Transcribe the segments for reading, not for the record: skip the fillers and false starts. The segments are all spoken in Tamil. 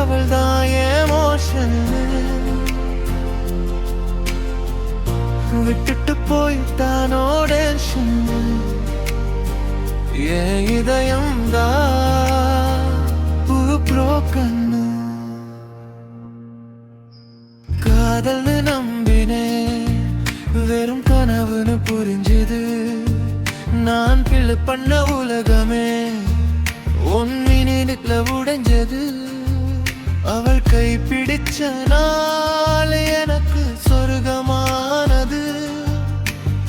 அவள்தான் எமோஷன். விட்டுட்டு போயிட்டானோ டென்ஷன். என் இதயம் தான் புரோக்கன். காதல்னு நம்பினேன், வெறும் கனவுன்னு புரிஞ்சுது. நான் பிள்ளை பண்ண உலகமே 1 மினிட்ல உடைஞ்சது. அவள் கை பிடிச்ச நாள் எனக்கு சொர்க்கமானது.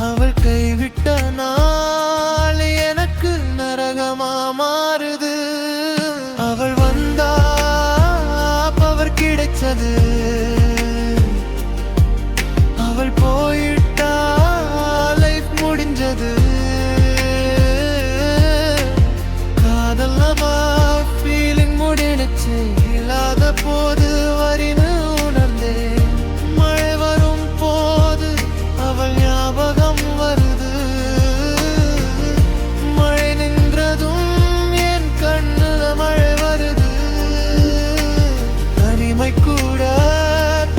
அவள் கை விட்ட நாள் எனக்கு நரகமா மாறுது. அவள் வந்தா பவர் கிடைச்சது. அவள் போயிட்டா லைஃப் முடிஞ்சது. காதல் ஃபீலிங் முடிஞ்சிச்சு. இல்லாத போது வரின்னு உணர்ந்தேன். மழை வரும் போது அவள் ஞாபகம் வருது. மழை நின்றதும் என் கண்ணுல மழை வருது. தனிமை கூட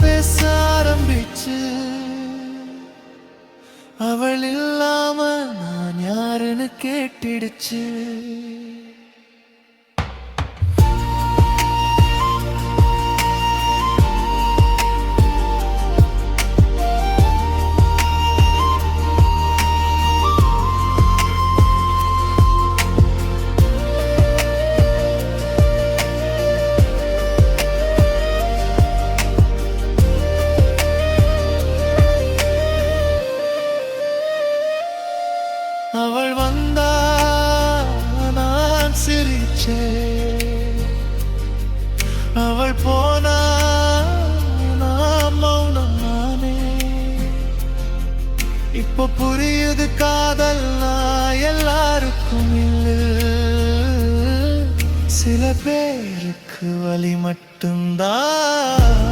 பேச ஆரம்பிச்சு. அவள் இல்லாம நான் யாருன்னு கேட்டிடுச்சு. அவள் வந்தா நான் சிரிச்சேன். அவள் போனா நான் மௌனமானே. இப்போ புரியுது காதல்னா எல்லாருக்கும் இல்லை, சில பேருக்கு வலி மட்டும்தான்.